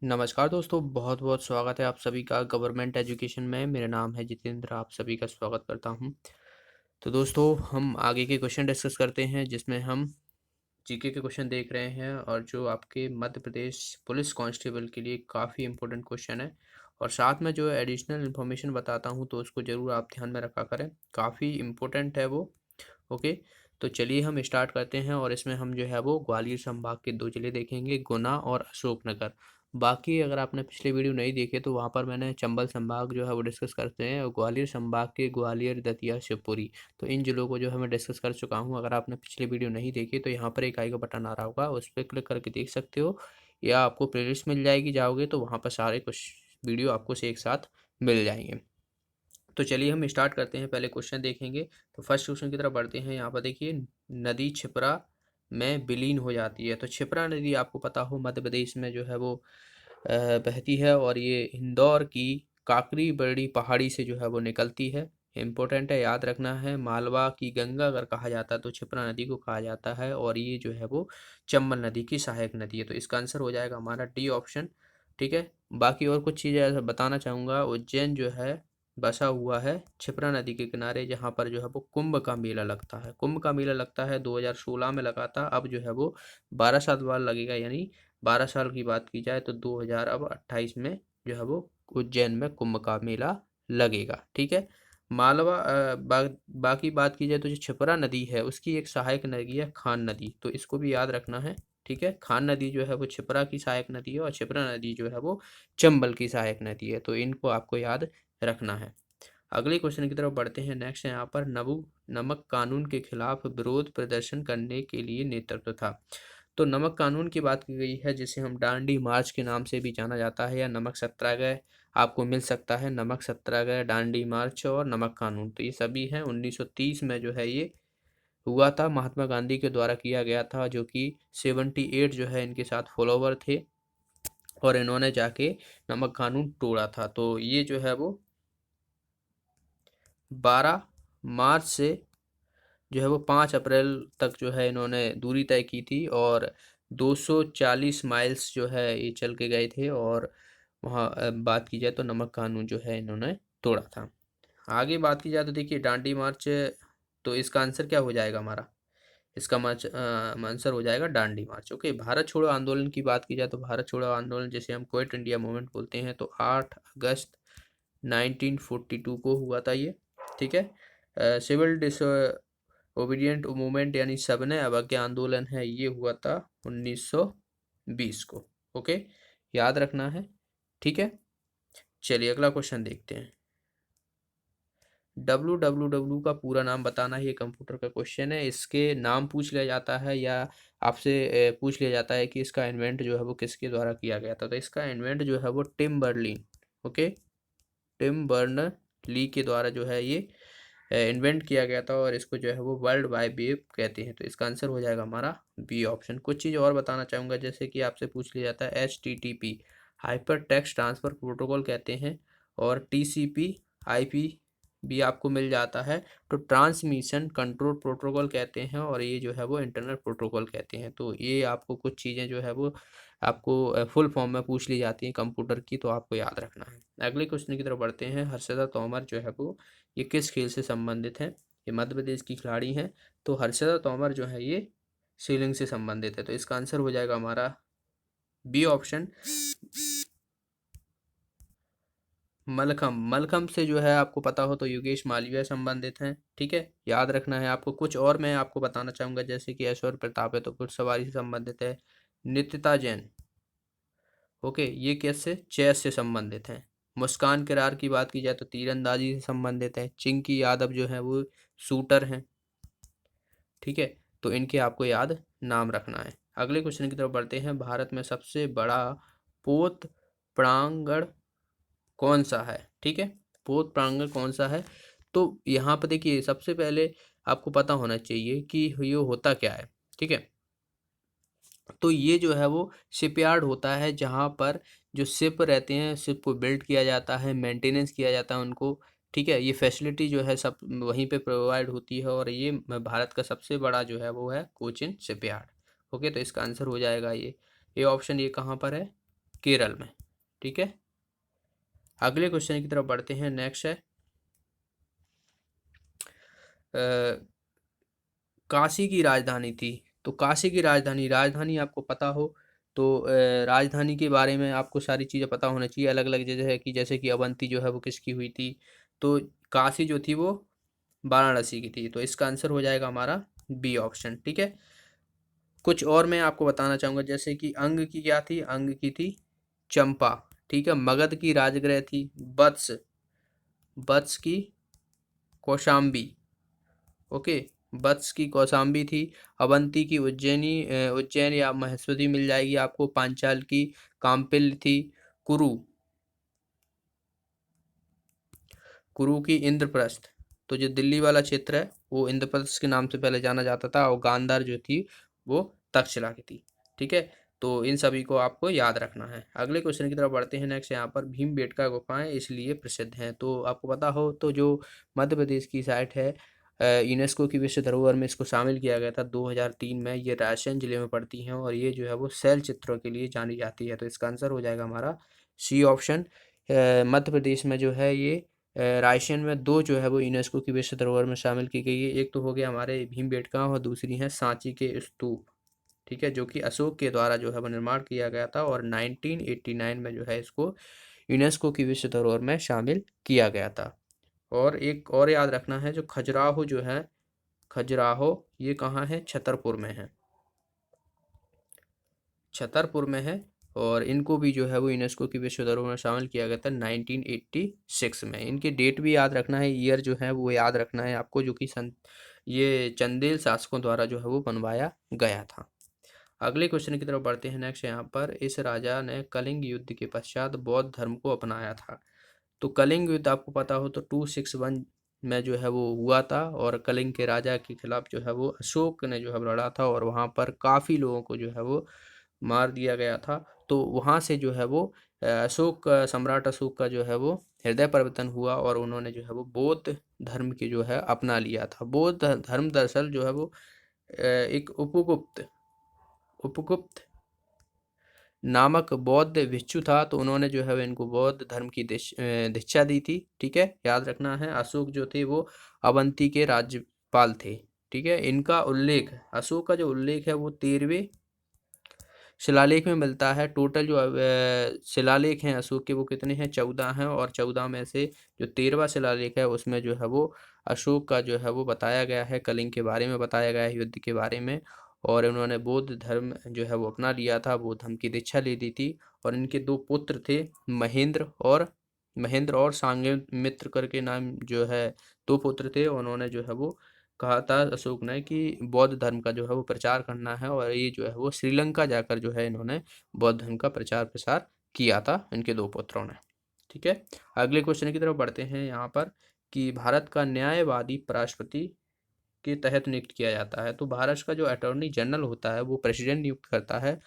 नमस्कार दोस्तों, बहुत बहुत स्वागत है आप सभी का गवर्नमेंट एजुकेशन में। मेरा नाम है जितेंद्र, आप सभी का स्वागत करता हूं। तो दोस्तों, हम आगे के क्वेश्चन डिस्कस करते हैं जिसमें हम जीके के क्वेश्चन देख रहे हैं और जो आपके मध्य प्रदेश पुलिस कांस्टेबल के लिए काफ़ी इंपॉर्टेंट क्वेश्चन है। और साथ में जो एडिशनल इन्फॉर्मेशन बताता हूं तो उसको ज़रूर आप ध्यान में रखा करें, काफ़ी इम्पोर्टेंट है वो। ओके, तो चलिए हम स्टार्ट करते हैं। और इसमें हम जो है वो ग्वालियर संभाग के दो जिले देखेंगे, गुना और अशोकनगर। बाकी अगर आपने पिछले वीडियो नहीं देखे तो वहाँ पर मैंने चंबल संभाग जो है वो डिस्कस करते हैं, और ग्वालियर संभाग के ग्वालियर, दतिया, शिवपुरी, तो इन जिलों को जो है मैं डिस्कस कर चुका हूँ। अगर आपने पिछले वीडियो नहीं देखे तो यहाँ पर एक आई का बटन आ रहा होगा, उस पर क्लिक करके देख सकते हो, या आपको प्लेलिस्ट मिल जाएगी, जाओगे तो वहाँ पर सारे कुछ वीडियो आपको से एक साथ मिल जाएंगे। तो चलिए हम स्टार्ट करते हैं, पहले क्वेश्चन देखेंगे। तो फर्स्ट क्वेश्चन की तरफ बढ़ते हैं। यहाँ पर देखिए, नदी छिपरा में विलीन हो जाती है। तो छिपरा नदी आपको पता हो मध्य प्रदेश में जो है वो बहती है, और ये इंदौर की काकरी बरड़ी पहाड़ी से जो है वो निकलती है। इम्पोर्टेंट है, याद रखना है। मालवा की गंगा अगर कहा जाता है तो छिपरा नदी को कहा जाता है, और ये जो है वो चंबल नदी की सहायक नदी है। तो इसका आंसर हो जाएगा हमारा डी ऑप्शन। ठीक है, बाकी और कुछ चीज़ें ऐसा बताना चाहूँगा। उज्जैन जो है बसा हुआ है छिपरा नदी के किनारे, जहाँ पर जो है वो कुंभ का मेला लगता है। कुंभ का मेला लगता है 2016 में लगा था, अब जो है वो 12 साल बाद लगेगा। यानी 12 साल की बात की जाए तो 2028 में जो है वो उज्जैन में कुंभ का मेला लगेगा। ठीक है, मालवा बाकी बात की जाए तो जो छिपरा नदी है उसकी एक सहायक नदी है खान नदी, तो इसको भी याद रखना है। ठीक है, खान नदी जो है वो छिपरा की सहायक नदी है, और छिपरा नदी जो है वो चंबल की सहायक नदी है। तो इनको आपको याद रखना है। अगले क्वेश्चन की तरफ बढ़ते हैं। नेक्स्ट है यहाँ पर, नमक कानून के खिलाफ विरोध प्रदर्शन करने के लिए नेतृत्व था। तो नमक कानून की बात की गई है, जिसे हम डांडी मार्च के नाम से भी जाना जाता है, या नमक सत्याग्रह आपको मिल सकता है। नमक सत्याग्रह, डांडी मार्च और नमक कानून, तो ये सभी हैं। 1930 में जो है ये हुआ था, महात्मा गांधी के द्वारा किया गया था, जो कि 78 जो है इनके साथ फॉलोवर थे, और इन्होंने जाके नमक कानून तोड़ा था। तो ये जो है वो 12 मार्च से जो है वो 5 अप्रैल तक जो है इन्होंने दूरी तय की थी, और 240 माइल्स जो है ये चल के गए थे। और वहाँ बात की जाए तो नमक कानून जो है इन्होंने तोड़ा था। आगे बात की जाए तो देखिए, डांडी मार्च, तो इसका आंसर क्या हो जाएगा हमारा? इसका आंसर हो जाएगा डांडी मार्च। ओके, भारत छोड़ो आंदोलन की बात की जाए तो भारत छोड़ो आंदोलन, जिसे हम क्विट इंडिया मूवमेंट बोलते हैं, तो 8 अगस्त 1942 को हुआ था ये। ठीक है, सिविल ओबीडियंट मूवमेंट यानी सबने अवज्ञा आंदोलन है, ये हुआ था 1920 को। ओके, याद रखना है। ठीक है, चलिए अगला क्वेश्चन देखते हैं। www का पूरा नाम बताना, ये कंप्यूटर का क्वेश्चन है। इसके नाम पूछ लिया जाता है, या आपसे पूछ लिया जाता है कि इसका इन्वेंट जो है वो किसके द्वारा किया गया था। तो इसका इन्वेंट जो है वो Tim Berlin, okay, Tim Berners Lee के द्वारा जो है ये इन्वेंट किया गया था, और इसको जो है वो वर्ल्ड वाइड वेब कहते हैं। तो इसका आंसर हो जाएगा हमारा बी ऑप्शन। कुछ चीज़ और बताना चाहूँगा, जैसे कि आपसे पूछ लिया जाता है HTTP, hyper text transfer protocol कहते हैं, और TCP IP भी आपको मिल जाता है, तो ट्रांसमिशन कंट्रोल प्रोटोकॉल कहते हैं, और ये जो है वो इंटरनेट प्रोटोकॉल कहते हैं। तो ये आपको कुछ चीज़ें जो है वो आपको फुल फॉर्म में पूछ ली जाती हैं कंप्यूटर की, तो आपको याद रखना है। अगले क्वेश्चन की तरफ बढ़ते हैं। हर्षदा तोमर जो है वो ये किस खेल से संबंधित है? ये मध्य प्रदेश की खिलाड़ी हैं। तो हर्षदा तोमर जो है ये सीलिंग से संबंधित है। तो इसका आंसर हो जाएगा हमारा बी ऑप्शन, मलखम। मलखम से जो है आपको पता हो तो योगेश मालवीय संबंधित हैं। ठीक है, याद रखना है आपको। कुछ और मैं आपको बताना चाहूँगा, जैसे कि ऐश्वर्य प्रताप है तो घुड़सवारी से संबंधित है। नित्यता जैन, ओके, ये कैसे चेस से संबंधित हैं। मुस्कान किरार की बात की जाए तो तीरंदाजी से संबंधित है। चिंकी यादव जो है वो शूटर हैं। ठीक है, तो इनके आपको याद नाम रखना है। अगले क्वेश्चन की तरफ बढ़ते हैं। भारत में सबसे बड़ा पोत प्रांगण कौन सा है? ठीक है, पोत प्रांगण कौन सा है? तो यहाँ पर देखिए, सबसे पहले आपको पता होना चाहिए कि ये होता क्या है। ठीक है, तो ये जो है वो शिपयार्ड होता है, जहाँ पर जो शिप रहते हैं, शिप को बिल्ड किया जाता है, मेंटेनेंस किया जाता है उनको। ठीक है, ये फैसिलिटी जो है सब वहीं पे प्रोवाइड होती है, और ये भारत का सबसे बड़ा जो है वो है कोचिन शिपयार्ड। ओके, तो इसका आंसर हो जाएगा ये ऑप्शन। ये कहाँ पर है? केरल में। ठीक है, अगले क्वेश्चन की तरफ बढ़ते हैं। नेक्स्ट है काशी की राजधानी थी। तो काशी की राजधानी आपको पता हो तो राजधानी के बारे में आपको सारी चीज़ें पता होना चाहिए। अलग अलग जगह है कि जैसे कि अवंती जो है वो किसकी हुई थी, तो काशी जो थी वो वाराणसी की थी। तो इसका आंसर हो जाएगा हमारा बी ऑप्शन। ठीक है, कुछ और मैं आपको बताना चाहूँगा, जैसे कि अंग की क्या थी, अंग की थी चंपा। ठीक है, मगध की राजगृह थी वत्स, वत्स की कौशाम्बी। ओके, वत्स की कौशाम्बी थी। अवंती की उज्जैन या महेश्वरी मिल जाएगी आपको। पांचाल की काम्पिल थी। कुरु, कुरु की इंद्रप्रस्थ, तो जो दिल्ली वाला क्षेत्र है वो इंद्रप्रस्थ के नाम से पहले जाना जाता था। और गांधार जो थी वो तक्षशिला की थी। ठीक है, तो इन सभी को आपको याद रखना है। अगले क्वेश्चन की तरफ बढ़ते हैं। नेक्स्ट यहाँ पर भीमबेटका गुफाएं इसलिए प्रसिद्ध हैं। तो आपको पता हो तो जो मध्य प्रदेश की साइट है, यूनेस्को की विश्व धरोहर में इसको शामिल किया गया था 2003 में। ये रायसेन जिले में पड़ती हैं और ये जो है वो शैल चित्रों के लिए जानी जाती है। तो इसका आंसर हो जाएगा हमारा सी ऑप्शन। मध्य प्रदेश में जो है ये रायसेन में दो जो है वो यूनेस्को की विश्व धरोहर में शामिल की गई है। एक तो हो गया हमारे भीमबेटका और दूसरी है सांची के स्तूप। ठीक है, जो कि अशोक के द्वारा जो है वो निर्माण किया गया था और 1989 में जो है इसको यूनेस्को की विश्व धरोहर में शामिल किया गया था। और एक और याद रखना है, जो खजुराहो जो है, खजुराहो ये कहाँ है, छतरपुर में है, छतरपुर में है। और इनको भी जो है वो यूनेस्को की विश्व धरोहर में शामिल किया गया था 1986 में। इनके डेट भी याद रखना है, ईयर जो है वो याद रखना है आपको, जो कि ये चंदेल शासकों द्वारा जो है वो बनवाया गया था। अगले क्वेश्चन की तरफ बढ़ते हैं। नेक्स्ट यहाँ पर, इस राजा ने कलिंग युद्ध के पश्चात बौद्ध धर्म को अपनाया था। तो कलिंग युद्ध आपको पता हो तो 261 में जो है वो हुआ था और कलिंग के राजा के खिलाफ जो है वो अशोक ने जो है लड़ा था और वहाँ पर काफ़ी लोगों को जो है वो मार दिया गया था। तो वहाँ से जो है वो सम्राट अशोक का जो है वो हृदय परिवर्तन हुआ और उन्होंने जो है वो बौद्ध धर्म की जो है अपना लिया था। बौद्ध धर्म दरअसल जो है वो एक उपगुप्त उपगुप्त नामक बौद्ध भिक्षु था। तो उन्होंने जो है वो इनको बौद्ध धर्म की दीक्षा दी थी। ठीक है, याद रखना है। अशोक जो थे वो अवंती के राज्यपाल थे। ठीक है, इनका उल्लेख, अशोक का जो उल्लेख है वो 13वें शिलालेख में मिलता है। टोटल जो शिलालेख हैं अशोक के वो कितने हैं, 14 हैं। और 14 में से जो 13वां शिलालेख है उसमें जो है वो अशोक का जो है वो बताया गया है, कलिंग के बारे में बताया गया है, युद्ध के बारे में। और इन्होंने बौद्ध धर्म जो है वो अपना लिया था, बौद्ध धर्म की दीक्षा ली दी थी। और इनके दो पुत्र थे, महेंद्र और सांग्यमित्र करके नाम जो है, दो पुत्र थे। उन्होंने जो है वो कहा था अशोक ने कि बौद्ध धर्म का जो है वो प्रचार करना है। और ये जो है वो श्रीलंका जाकर जो है इन्होंने बौद्ध धर्म का प्रचार प्रसार किया था, इनके दो पुत्रों ने। ठीक है, अगले क्वेश्चन की तरफ बढ़ते हैं। यहाँ पर कि भारत का न्यायवादी राष्ट्रपति के तहत नियुक्त किया जाता है। तो भारत का जो अटॉर्नी जनरल होता है वो प्रेसिडेंट नियुक्त करता है।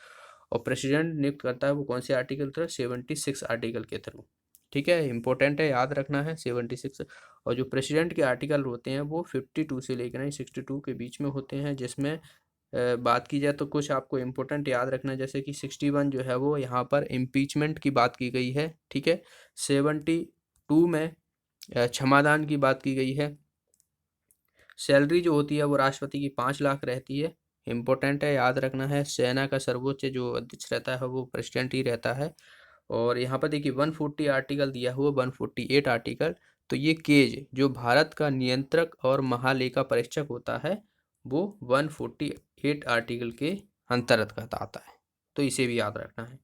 और प्रेसिडेंट नियुक्त करता है वो कौन से आर्टिकल के थ्रू, 76 आर्टिकल के थ्रू। ठीक है, इंपॉर्टेंट है, याद रखना है 76। और जो प्रेसिडेंट के आर्टिकल होते हैं वो 52 से लेकर 62 के बीच में होते हैं। जिसमें बात की जाए तो कुछ आपको इम्पोर्टेंट याद रखना है, जैसे कि 61 जो है वो यहाँ पर इम्पीचमेंट की बात की गई है। ठीक है, 72 में क्षमादान की बात की गई है। सैलरी जो होती है वो राष्ट्रपति की 5 लाख रहती है। इम्पोर्टेंट है, याद रखना है। सेना का सर्वोच्च जो अध्यक्ष रहता है वो प्रेसिडेंट ही रहता है। और यहाँ पर देखिए 140 आर्टिकल दिया हुआ, 148 आर्टिकल। तो ये केज जो भारत का नियंत्रक और महालेखा परीक्षक होता है वो 148 आर्टिकल के अंतर्गत आता है। तो इसे भी याद रखना है।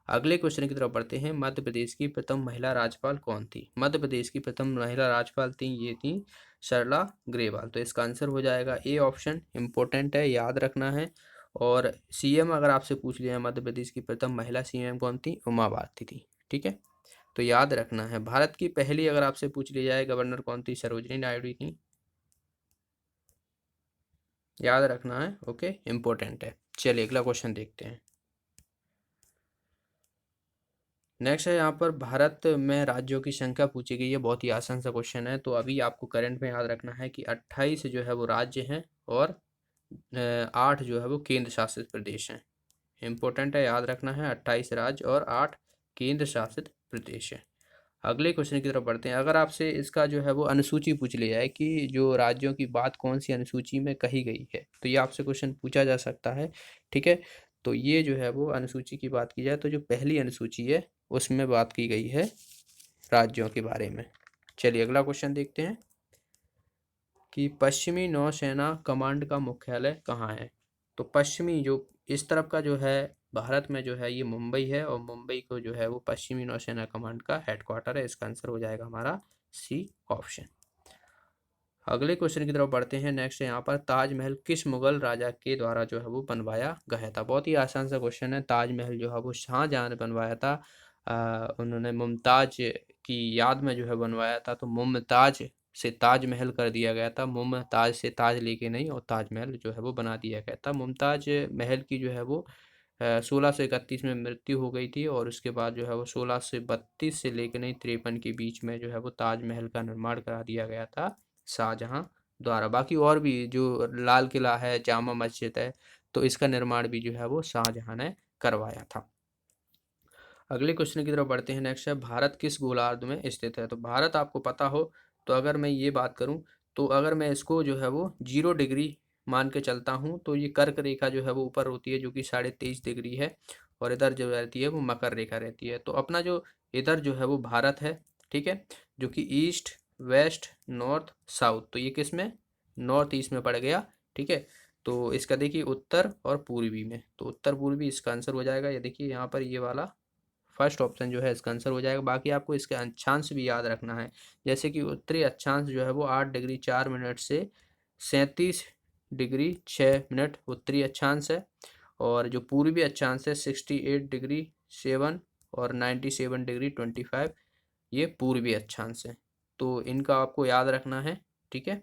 अगले क्वेश्चन की तरफ बढ़ते हैं। मध्य प्रदेश की प्रथम महिला राज्यपाल कौन थी? मध्य प्रदेश की प्रथम महिला राज्यपाल थी, ये थी सरला ग्रेवाल। तो इसका आंसर हो जाएगा ए ऑप्शन। इंपॉर्टेंट है, याद रखना है। और सीएम अगर आपसे पूछ लिया मध्य प्रदेश की प्रथम महिला सीएम कौन थी, उमा भारती थी। ठीक है, तो याद रखना है। भारत की पहली अगर आपसे पूछ लिया जाए गवर्नर कौन थी, सरोजिनी नायडू थी। याद रखना है, ओके, इंपॉर्टेंट है। चलिए अगला क्वेश्चन देखते हैं। नेक्स्ट है यहाँ पर भारत में राज्यों की संख्या पूछी गई है। बहुत ही आसान सा क्वेश्चन है। तो अभी आपको करंट में याद रखना है कि 28 जो है वो राज्य हैं और 8 जो है वो केंद्र शासित प्रदेश हैं। इम्पोर्टेंट है, याद रखना है। 28 राज्य और 8 केंद्र शासित प्रदेश है। अगले क्वेश्चन की तरफ बढ़ते हैं। अगर आपसे इसका जो है वो अनुसूची पूछ लिया जाए कि जो राज्यों की बात कौन सी अनुसूची में कही गई है, तो ये आपसे क्वेश्चन पूछा जा सकता है। ठीक है, तो ये जो है वो अनुसूची की बात की जाए तो जो पहली अनुसूची है उसमें बात की गई है राज्यों के बारे में। चलिए अगला क्वेश्चन देखते हैं कि पश्चिमी नौसेना कमांड का मुख्यालय कहाँ है। तो पश्चिमी जो इस तरफ का जो है भारत में जो है ये मुंबई है, और मुंबई को जो है वो पश्चिमी नौसेना कमांड का हेडक्वार्टर है। इसका आंसर हो जाएगा हमारा सी ऑप्शन। अगले क्वेश्चन की तरफ बढ़ते हैं। नेक्स्ट यहाँ पर ताजमहल किस मुगल राजा के द्वारा जो है वो बनवाया गया था। बहुत ही आसान सा क्वेश्चन है। ताजमहल जो है वो शाहजहां ने बनवाया था। उन्होंने मुमताज की याद में जो है बनवाया था। तो मुमताज से ताजमहल कर दिया गया था। मुमताज से ताज लेके नहीं, और ताजमहल जो है वो बना दिया गया था। मुमताज महल की जो है वो 1631 में मृत्यु हो गई थी, और उसके बाद जो है वो 1632 से लेकर नहीं 53 के बीच में जो है वो ताजमहल का निर्माण करा दिया गया था शाहजहां द्वारा। बाकी और भी जो लाल किला है, जामा मस्जिद है, तो इसका निर्माण भी जो है वो शाहजहां ने करवाया था। अगले क्वेश्चन की तरफ बढ़ते हैं। नेक्स्ट है भारत किस गोलार्ध में स्थित है। तो भारत आपको पता हो तो अगर मैं ये बात करूं तो अगर मैं इसको जो है वो 0 डिग्री मान के चलता हूं तो ये कर्क रेखा जो है वो ऊपर होती है जो कि 23.5 डिग्री है, और इधर जो रहती है वो मकर रेखा रहती है। तो अपना जो इधर जो है वो भारत है, ठीक है, जो कि ईस्ट वेस्ट नॉर्थ साउथ, तो ये किस में नॉर्थ ईस्ट में पड़ गया। ठीक है, तो इसका देखिए उत्तर और पूर्वी में, तो उत्तर पूर्वी इसका आंसर हो जाएगा। ये देखिए यहाँ पर ये वाला फर्स्ट ऑप्शन जो है इसका आंसर हो जाएगा। बाकी आपको इसके अक्षांश भी याद रखना है, जैसे कि उत्तरी अक्षांश जो है वो 8 डिग्री 4 मिनट से 37 डिग्री 6 मिनट उत्तरी अक्षांश है, और जो पूर्वी अक्षांश है 68 डिग्री 7 और 97 डिग्री 25 ये पूर्वी अक्षांश है। तो इनका आपको याद रखना है। ठीक है,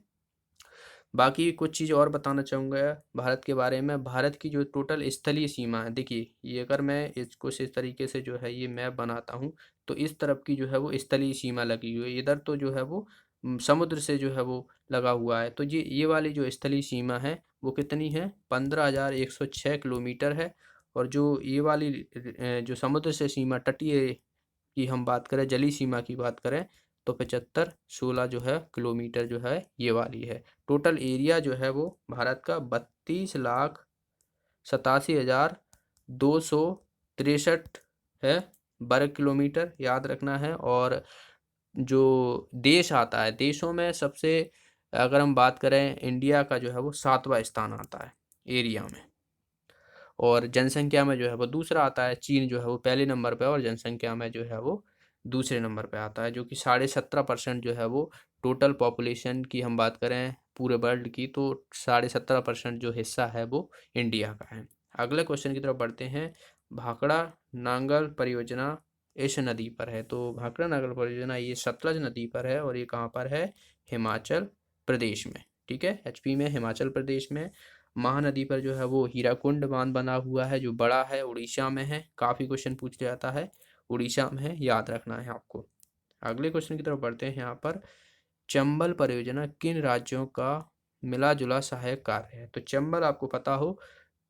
बाकी कुछ चीज़ और बताना चाहूँगा भारत के बारे में। भारत की जो टोटल स्थलीय सीमा है, देखिए ये अगर मैं इसको इस तरीके से जो है ये मैप बनाता हूँ तो इस तरफ की जो है वो स्थलीय सीमा लगी हुई है, इधर तो जो है वो समुद्र से जो है वो लगा हुआ है। तो ये वाली जो स्थलीय सीमा है वो कितनी है, 15,106 किलोमीटर है। और जो ये वाली जो समुद्र से सीमा तटीय की हम बात करें, जलीय सीमा की बात करें, तो 7516 जो है किलोमीटर जो है ये वाली है। टोटल एरिया जो है वो भारत का 32,87,263 है वर्ग किलोमीटर, याद रखना है। और जो देश आता है, देशों में सबसे अगर हम बात करें इंडिया का जो है वो 7वां स्थान आता है एरिया में, और जनसंख्या में जो है वो दूसरा आता है। चीन जो है वो पहले नंबर पे, और जनसंख्या में जो है वो दूसरे नंबर पे आता है, जो कि 17.5% जो है वो टोटल पॉपुलेशन की हम बात करें पूरे वर्ल्ड की, तो 17.5% जो हिस्सा है वो इंडिया का है। अगले क्वेश्चन की तरफ बढ़ते हैं। भाखड़ा नांगल परियोजना इस नदी पर है। तो भाखड़ा नांगल परियोजना ये सतलज नदी पर है, और ये कहाँ पर है, हिमाचल प्रदेश में। ठीक है, एचपी में, हिमाचल प्रदेश में। महानदी पर जो है वो हीराकुंड बांध बना हुआ है जो बड़ा है, उड़ीसा में है। काफ़ी क्वेश्चन पूछ जाता है, उड़ीसा में है, याद रखना है आपको। अगले क्वेश्चन की तरफ बढ़ते हैं। यहाँ पर चंबल परियोजना किन राज्यों का मिला जुला सहायक कार्य है। तो चंबल आपको पता हो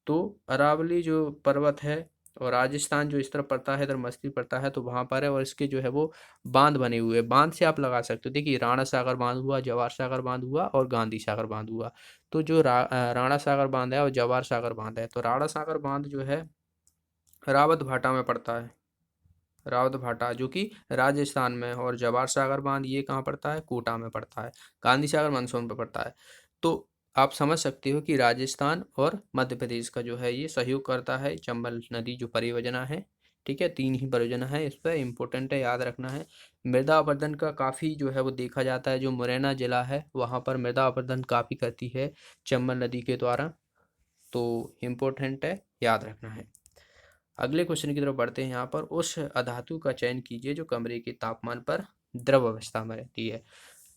तो अरावली जो पर्वत है, और राजस्थान जो इस तरफ पड़ता है, इधर मस्ती पड़ता है, तो वहाँ पर है। और इसके जो है वो बांध बने हुए, बांध से आप लगा सकते हो। देखिए राणा सागर बांध हुआ, जवाहर सागर बांध हुआ, और गांधी सागर बांध हुआ। तो जो राणा सागर बांध है और जवाहर सागर बांध है, तो राणा सागर बांध जो है रावत भाटा में पड़ता है, रावत भाटा जो कि राजस्थान में है। और जवाहर सागर बांध ये कहाँ पड़ता है, कोटा में पड़ता है। गांधी सागर मंदसौर पे पड़ता है। तो आप समझ सकते हो कि राजस्थान और मध्य प्रदेश का जो है ये सहयोग करता है चंबल नदी जो परियोजना है। ठीक है, 3 ही परियोजना है, इस पर इम्पोर्टेंट है, याद रखना है। मृदा अपरदन का काफ़ी जो है वो देखा जाता है। जो मुरैना जिला है वहाँ पर मृदा अपरदन काफ़ी करती है चंबल नदी के द्वारा, तो इम्पोर्टेंट है, याद रखना है। अगले क्वेश्चन की तरफ बढ़ते हैं। यहाँ पर उस अधातु का चयन कीजिए जो कमरे के तापमान पर द्रव अवस्था में रहती है।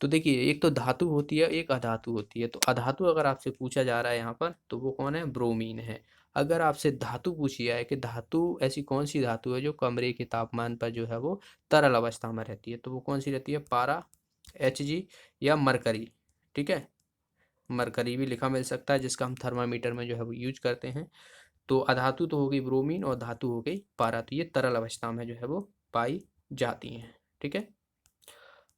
तो देखिए एक तो धातु होती है, एक अधातु होती है। तो अधातु अगर आपसे पूछा जा रहा है यहाँ पर तो वो कौन है, ब्रोमीन है। अगर आपसे धातु पूछी जाए कि धातु ऐसी कौन सी धातु है जो कमरे के तापमान पर जो है वो तरल अवस्था में रहती है, तो वो कौन सी रहती है, पारा, Hg या मरकरी। ठीक है, मरकरी भी लिखा मिल सकता है जिसका हम थर्मामीटर में जो है वो यूज करते हैं। तो अधातु तो हो गई ब्रोमीन और धातु हो गई पारा, तो ये तरल अवस्था में जो है वो पाई जाती हैं। ठीक है।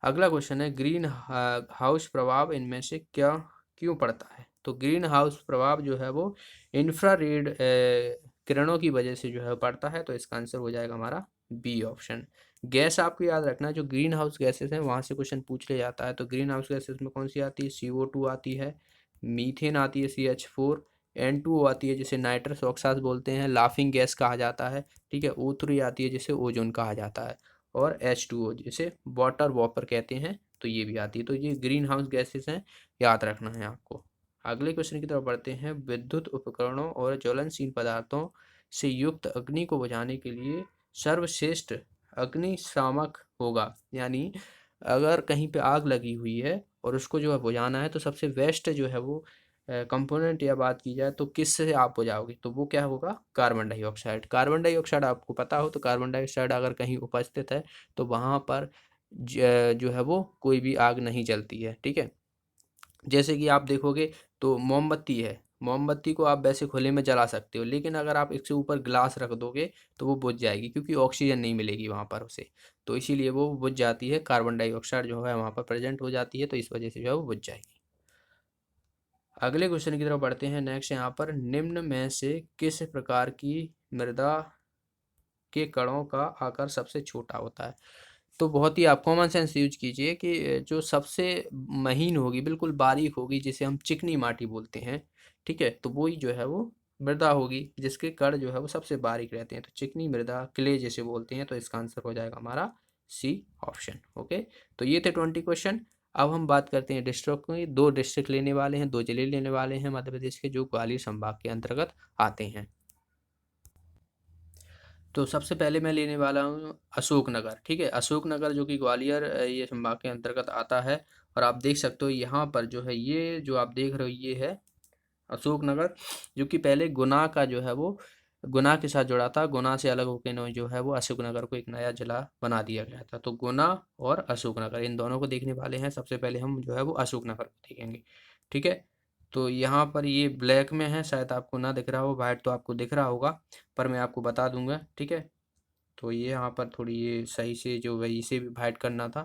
अगला क्वेश्चन है ग्रीन हाउस प्रभाव इनमें से क्या क्यों पड़ता है। तो ग्रीन हाउस प्रभाव जो है वो इंफ्रारेड किरणों की वजह से जो है पड़ता है, तो इसका आंसर हो जाएगा हमारा बी ऑप्शन। गैस आपको याद रखना है, जो ग्रीन हाउस गैसेस हैं वहाँ से क्वेश्चन पूछ ले जाता है। तो ग्रीन हाउस गैसेस में कौन सी आती है, CO2 आती है, मीथेन आती है CH4, N2O आती है जिसे नाइट्रस ऑक्साइड बोलते हैं, लाफिंग गैस कहा जाता है। ठीक है। O3 आती है जिसे ओजोन कहा जाता है, और H2O जिसे वाटर वॉपर कहते हैं, तो ये भी आती है। तो ये ग्रीन हाउस गैसेस हैं, याद रखना है आपको। अगले क्वेश्चन की तरफ बढ़ते हैं। विद्युत उपकरणों और ज्वलनशील पदार्थों से युक्त अग्नि को बुझाने के लिए सर्वश्रेष्ठ अग्निशामक होगा, यानी अगर कहीं पे आग लगी हुई है और उसको जो है बुझाना है, तो सबसे बेस्ट जो है वो कंपोनेंट या बात की जाए तो किससे आप बुझाओगे, तो वो क्या होगा, कार्बन डाइऑक्साइड। कार्बन डाइऑक्साइड आपको पता हो तो कार्बन डाइऑक्साइड अगर कहीं उपस्थित है तो वहाँ पर जो है वो कोई भी आग नहीं जलती है। ठीक है। जैसे कि आप देखोगे तो मोमबत्ती है, मोमबत्ती को आप वैसे खुले में जला सकते हो, लेकिन अगर आप इसके ऊपर ग्लास रख दोगे तो वो बुझ जाएगी, क्योंकि ऑक्सीजन नहीं मिलेगी वहाँ पर उसे, तो इसीलिए वो बुझ जाती है। कार्बन डाइऑक्साइड जो है वहाँ पर प्रेजेंट हो जाती है, तो इस वजह से जो है वो बुझ जाएगी। अगले क्वेश्चन की तरफ बढ़ते हैं। नेक्स्ट यहाँ पर निम्न में से किस प्रकार की मृदा के कणों का आकार सबसे छोटा होता है। तो बहुत ही आप कॉमन सेंस यूज कीजिए कि जो सबसे महीन होगी, बिल्कुल बारीक होगी, जिसे हम चिकनी माटी बोलते हैं, ठीक है, तो वही जो है वो मृदा होगी जिसके कण जो है वो सबसे बारीक रहते हैं। तो चिकनी मृदा, क्ले जिसे बोलते हैं, तो इसका आंसर हो जाएगा हमारा सी ऑप्शन। ओके। तो ये थे 20 क्वेश्चन। अब हम बात करते हैं डिस्ट्रिक्ट की। 2 डिस्ट्रिक्ट लेने वाले हैं, 2 जिले लेने वाले हैं मध्य प्रदेश के, जो ग्वालियर संभाग के अंतर्गत आते हैं। तो सबसे पहले मैं लेने वाला हूँ अशोकनगर। ठीक है। अशोकनगर जो कि ग्वालियर ये संभाग के अंतर्गत आता है, और आप देख सकते हो यहाँ पर जो है, ये जो आप देख रहे हो ये है अशोकनगर, जो कि पहले गुना का जो है वो गुना के साथ जुड़ा था। गुना से अलग होकर इन्होंने जो है वो अशोकनगर को एक नया जिला बना दिया गया था। तो गुना और अशोकनगर इन दोनों को देखने वाले हैं। सबसे पहले हम जो है वो अशोकनगर को देखेंगे। ठीक है। तो यहाँ पर ये ब्लैक में है, शायद आपको ना दिख रहा हो, वाइट तो आपको दिख रहा होगा, पर मैं आपको बता दूंगा। ठीक है। तो ये यहाँ पर थोड़ी ये सही से जो वही इसे भी हाइड करना था।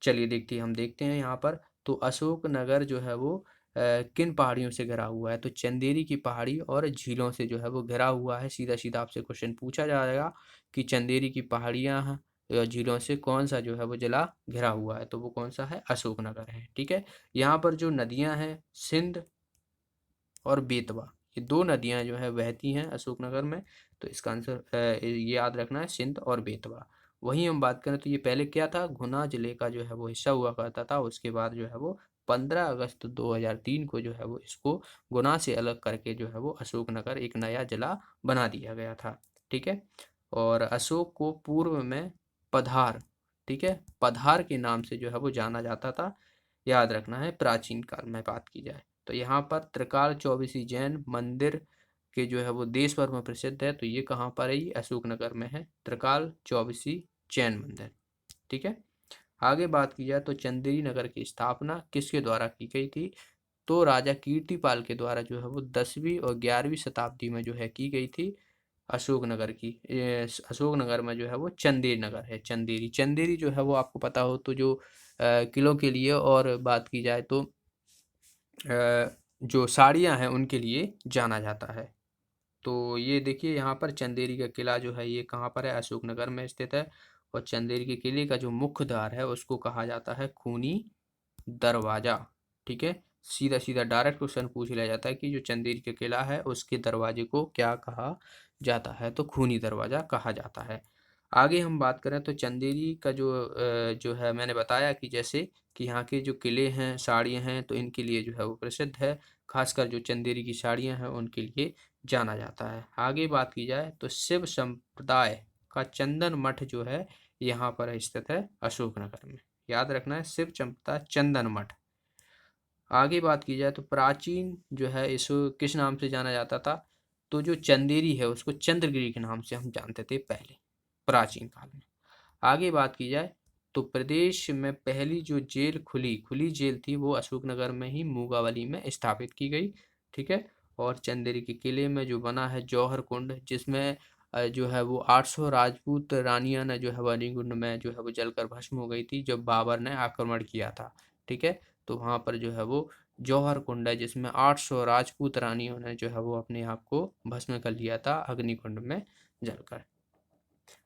चलिए हम देखते हैं यहाँ पर। तो अशोकनगर जो है वो किन पहाड़ियों से घिरा हुआ है। तो चंदेरी की पहाड़ी और झीलों से जो है वो घिरा हुआ है। सीधा सीधा आपसे क्वेश्चन पूछा जाएगा कि चंदेरी की पहाड़ियाँ हैं या झीलों से कौन सा जो है वो जिला घिरा हुआ है, तो वो कौन सा है, अशोकनगर है। ठीक है। यहाँ पर जो नदियाँ हैं, सिंध और बेतवा, ये 2 नदियाँ जो है बहती हैं अशोकनगर में। तो इसका आंसर ये याद रखना है, सिंध और बेतवा। वहीं हम बात करें तो ये पहले क्या था, गुना जिले का जो है वो हिस्सा हुआ करता था। उसके बाद जो है वो 15 अगस्त 2003 को जो है वो इसको गुना से अलग करके जो है वो अशोकनगर एक नया जिला बना दिया गया था। ठीक है। और अशोक को पूर्व में पधार, ठीक है, पधार के नाम से जो है वो जाना जाता था। याद रखना है, प्राचीन काल में बात की जाए तो। यहाँ पर त्रिकाल चौबीसी जैन मंदिर के जो है वो देश भर में प्रसिद्ध है। तो ये कहाँ पर है, ये अशोकनगर में है, त्रिकाल चौबीसी जैन मंदिर। ठीक है। आगे बात की जाए तो चंदेरी नगर की स्थापना किसके द्वारा की गई थी। तो राजा कीर्तिपाल के द्वारा जो है वो 10वीं और 11वीं शताब्दी में जो है की गई थी। अशोकनगर की अशोकनगर में जो है वो चंदेरी नगर है। चंदेरी चंदेरी जो है वो आपको पता हो तो जो किलों के लिए, और बात की जाए तो जो साड़ियाँ हैं उनके लिए जाना जाता है। तो ये देखिए यहाँ पर चंदेरी का किला जो है ये कहाँ पर है, अशोकनगर में स्थित है। और चंदेरी के किले का जो मुख्य द्वार है उसको कहा जाता है खूनी दरवाजा। ठीक है। सीधा सीधा डायरेक्ट क्वेश्चन पूछ लिया जाता है कि जो चंदेरी का किला है उसके दरवाजे को क्या कहा जाता है, तो खूनी दरवाजा कहा जाता है। आगे हम बात करें तो चंदेरी का जो है मैंने बताया कि जैसे कि यहाँ के जो किले हैं, साड़ियाँ हैं, तो इनके लिए जो है वो प्रसिद्ध है। खासकर जो चंदेरी की साड़ियाँ हैं उनके लिए जाना जाता है। आगे बात की जाए तो शिव संप्रदाय का चंदन मठ जो है यहाँ पर स्थित है अशोकनगर में। याद रखना है, शिव संप्रदाय चंदन मठ। आगे बात की जाए तो प्राचीन जो है इसको किस नाम से जाना जाता था। तो जो चंदेरी है उसको चंद्रगिरी के नाम से हम जानते थे पहले, प्राचीन काल में। आगे बात की जाए तो प्रदेश में पहली जो जेल खुली खुली जेल थी वो अशोकनगर में ही मूंगावली में स्थापित की गई। ठीक है। और चंदेरी के किले में जो बना है जौहर कुंड, जिसमें जो है वो 800 राजपूत रानियां ने जो है अग्निकुंड में जो है वो जलकर भस्म हो गई थी जब बाबर ने आक्रमण किया था। ठीक है, तो वहां पर जो है वो जौहर कुंड है जिसमें 800 राजपूत रानियों ने जो है वो अपने आप को भस्म कर लिया था अग्निकुंड में जलकर।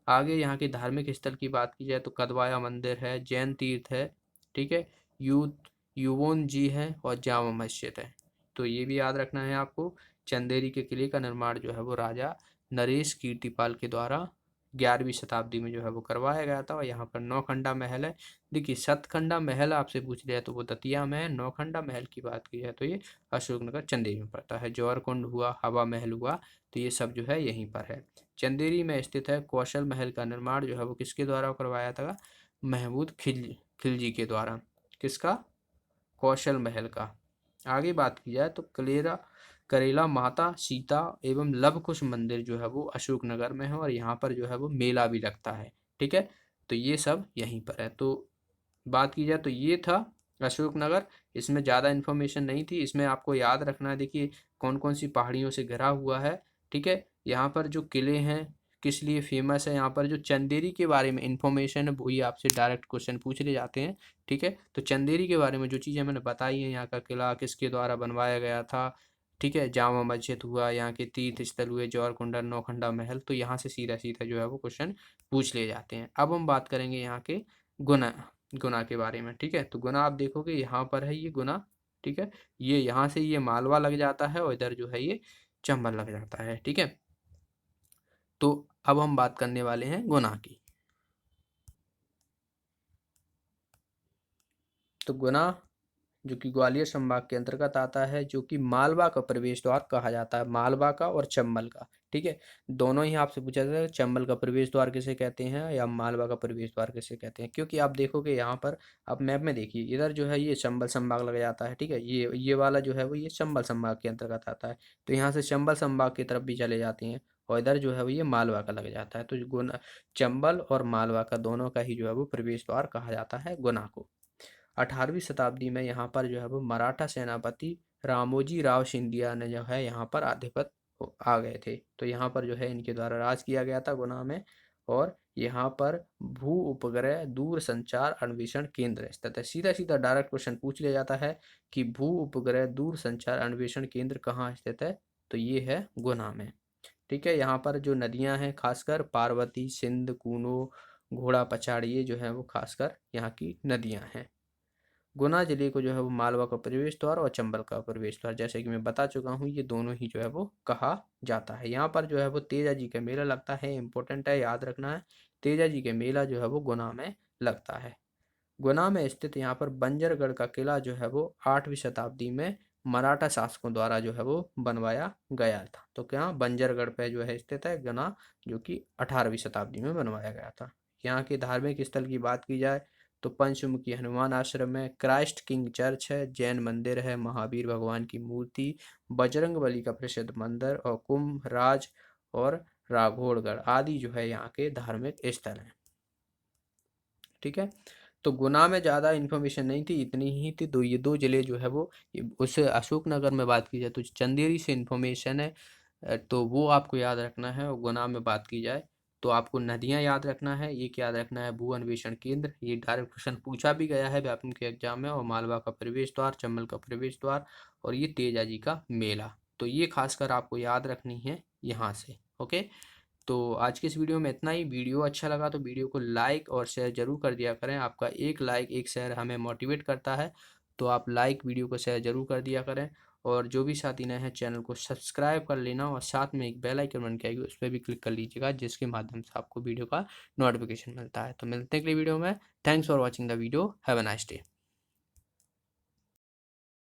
आगे यहाँ के धार्मिक स्थल की बात की जाए तो कदवाया मंदिर है, जैन तीर्थ है, ठीक है, यू युवोन जी है और जामा मस्जिद है। तो ये भी याद रखना है आपको। चंदेरी के किले का निर्माण जो है वो राजा नरेश कीर्तिपाल के द्वारा 11वीं शताब्दी में जो है वो करवाया गया था। और यहाँ पर नौखंडा महल है। देखिए, सतखंडा महल आपसे पूछ लिया तो वो दतिया में है। नौखंडा महल की बात की जाए तो ये अशोकनगर चंदेरी में पड़ता है। जौहर कुंड हुआ, हवा महल हुआ, तो ये सब जो है यहीं पर है। चंदेरी में स्थित है कौशल महल का निर्माण जो है वो किसके द्वारा करवाया था? महमूद खिलजी के द्वारा। किसका? कौशल महल का। आगे बात की जाए तो करेला माता सीता एवं लव कुश मंदिर जो है वो अशोकनगर में है और यहाँ पर जो है वो मेला भी लगता है। ठीक है, तो ये सब यहीं पर है। तो बात की जाए तो ये था अशोकनगर। इसमें ज़्यादा इन्फॉर्मेशन नहीं थी। इसमें आपको याद रखना है, देखिए कौन कौन सी पहाड़ियों से घिरा हुआ है। ठीक है, यहाँ पर जो किले हैं किस लिए फेमस है, यहाँ पर जो चंदेरी के बारे में इंफॉर्मेशन है वही आपसे डायरेक्ट क्वेश्चन पूछ ले जाते हैं। ठीक है, तो चंदेरी के बारे में जो चीज़ें मैंने बताई हैं, यहाँ का किला किसके द्वारा बनवाया गया था, ठीक है, जामा मस्जिद हुआ, यहाँ के तीर्थ स्थल हुए, जौहरकुंडा, नौखंडा महल, तो यहाँ से सीधा सीधा जो है वो क्वेश्चन पूछ ले जाते हैं। अब हम बात करेंगे यहाँ के गुना गुना के बारे में। ठीक है, तो गुना आप देखोगे यहाँ पर है ये गुना। ठीक है, ये यहाँ से ये मालवा लग जाता है और इधर जो है ये चंबल लग जाता है। ठीक है, तो अब हम बात करने वाले हैं गुना की। तो गुना जो कि ग्वालियर संभाग के अंतर्गत आता है, जो कि मालवा का प्रवेश द्वार कहा जाता है, मालवा का और चंबल का। ठीक है, दोनों ही आपसे पूछा जाता है चंबल का प्रवेश द्वार किसे कहते हैं या मालवा का प्रवेश द्वार किसे कहते हैं, क्योंकि आप देखोगे यहाँ पर, आप मैप में देखिए, इधर जो है ये चंबल संभाग लग जाता है। ठीक है, ये वाला जो है वो ये चंबल संभाग के अंतर्गत आता है। तो यहाँ से चंबल संभाग की तरफ भी चले जाते हैं और इधर जो है वो ये मालवा का लग जाता है। तो गुना चंबल और मालवा का दोनों का ही जो है वो प्रवेश द्वार कहा जाता है गुना को। 18वीं शताब्दी में यहाँ पर जो है वो मराठा सेनापति रामोजी राव सिंधिया ने जो है यहाँ पर आधिपत्य आ गए थे। तो यहाँ पर जो है इनके द्वारा राज किया गया था गुना में। और यहाँ पर भू उपग्रह दूर संचार अन्वेषण केंद्र स्थित है। सीधा सीधा डायरेक्ट क्वेश्चन पूछ लिया जाता है कि भू उपग्रह दूर संचार अन्वेषण केंद्र कहाँ स्थित है, तो ये है गुना में। ठीक है, यहाँ पर जो नदियाँ हैं खासकर पार्वती, सिंध, कूनो, घोड़ा पछाड़, ये जो है वो खासकर यहाँ की नदियाँ हैं। गुना जिले को जो है वो मालवा का प्रवेश द्वार और चंबल का प्रवेश द्वार, जैसे कि मैं बता चुका हूँ, ये दोनों ही जो है वो कहा जाता है। यहाँ पर जो है वो तेजा जी का मेला लगता है, इंपॉर्टेंट है, याद रखना है। तेजा जी का मेला जो है वो गुना में लगता है। गुना में स्थित यहाँ पर बंजरगढ़ का किला जो है वो 8वीं शताब्दी में मराठा शासकों द्वारा जो है वो बनवाया गया था। तो क्या बंजरगढ़ पे जो है स्थित है गुना, जो कि 18वीं शताब्दी में बनवाया गया था। यहाँ के धार्मिक स्थल की बात की जाए तो पंचमुखी हनुमान आश्रम है, क्राइस्ट किंग चर्च है, जैन मंदिर है, महावीर भगवान की मूर्ति, बजरंग बली का प्रसिद्ध मंदिर और कुंभ राज और राघोड़गढ़ आदि जो है यहाँ के धार्मिक स्थल हैं। ठीक है, तो गुना में ज़्यादा इन्फॉर्मेशन नहीं थी, इतनी ही थी। ये दो जिले जो है वो, उस अशोकनगर में बात की जाए तो चंदेरी से इन्फॉर्मेशन है, तो वो आपको याद रखना है। और गुना में बात की जाए तो आपको नदियाँ याद रखना है, एक याद रखना है भू अन्वेषण केंद्र, ये डायरेक्ट क्वेश्चन पूछा भी गया है व्यापमं के एग्जाम में, और मालवा का प्रवेश द्वार, चंबल का प्रवेश द्वार और ये तेजा जी का मेला, तो ये खासकर आपको याद रखनी है यहाँ से। ओके, तो आज की इस वीडियो में इतना ही। वीडियो अच्छा लगा तो वीडियो को लाइक और शेयर जरूर कर दिया करें। आपका एक लाइक एक शेयर हमें मोटिवेट करता है, तो आप लाइक, वीडियो को शेयर जरूर कर दिया करें। और जो भी साथी नए हैं चैनल को सब्सक्राइब कर लेना और साथ में एक बेल आइकन बन के आएगी, उस पर भी क्लिक कर लीजिएगा, जिसके माध्यम से आपको वीडियो का नोटिफिकेशन मिलता है। तो मिलते हैं अगली वीडियो में। Thanks for watching the video. Have a nice day.